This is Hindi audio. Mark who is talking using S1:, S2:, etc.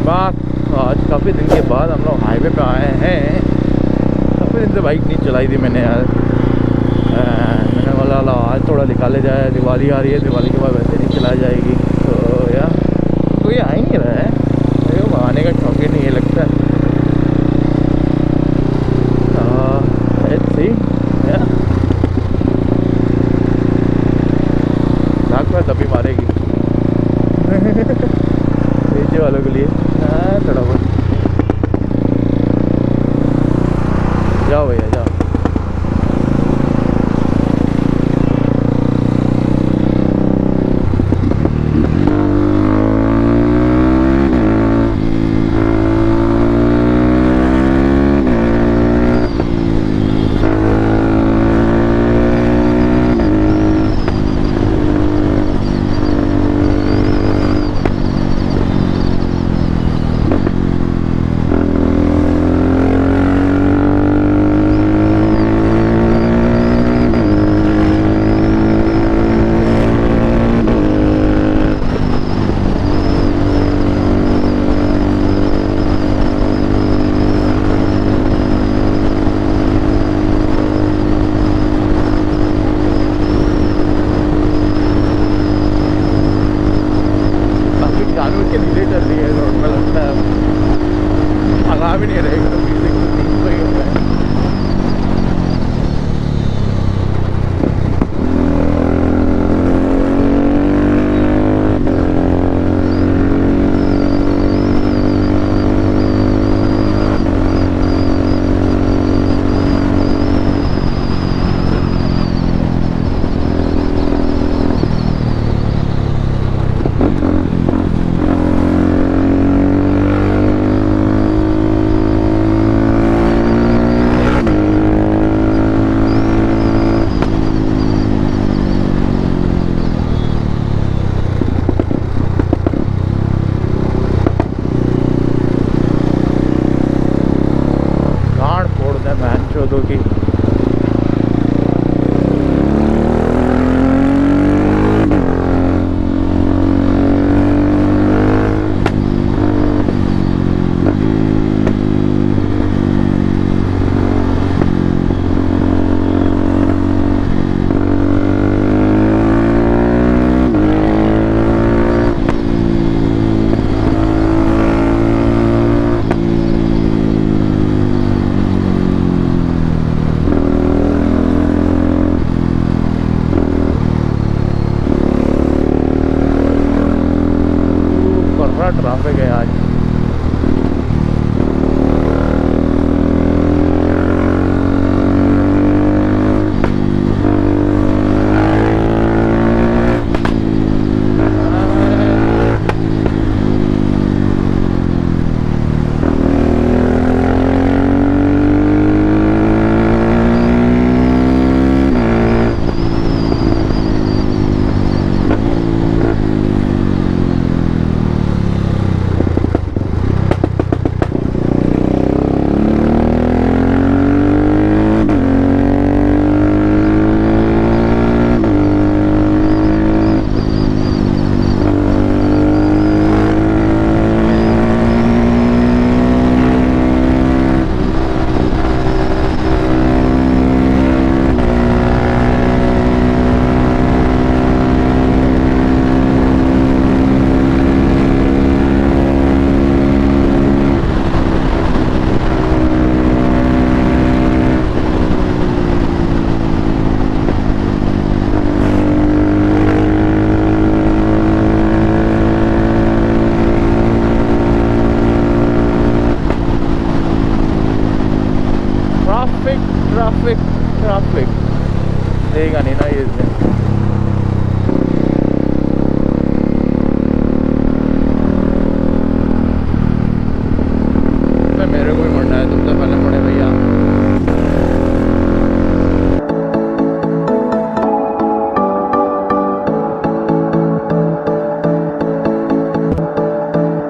S1: दिमाग। आज काफ़ी दिन के बाद हम लोग हाईवे पे आए हैं। काफ़ी दिन से बाइक नहीं चलाई थी मैंने यार। मैंने बोला ला आज थोड़ा निकाले जाए, दिवाली आ रही है, दिवाली के बाद वैसे नहीं चलाई जाएगी। तो यार कोई आ ही नहीं रहा है, तो भगाने का शौक ही नहीं है लगता है। सी नाक में दबी मारेगी नीचे वालों के लिए। थोड़ा बहुत जाओ भैया जाओ। भी नहीं रहेगा तो म्यूजिक तो नहीं सही होता है। ट्रैफिक है आज। ट्रैफिक देगा नहीं ना ये दिन। मेरे को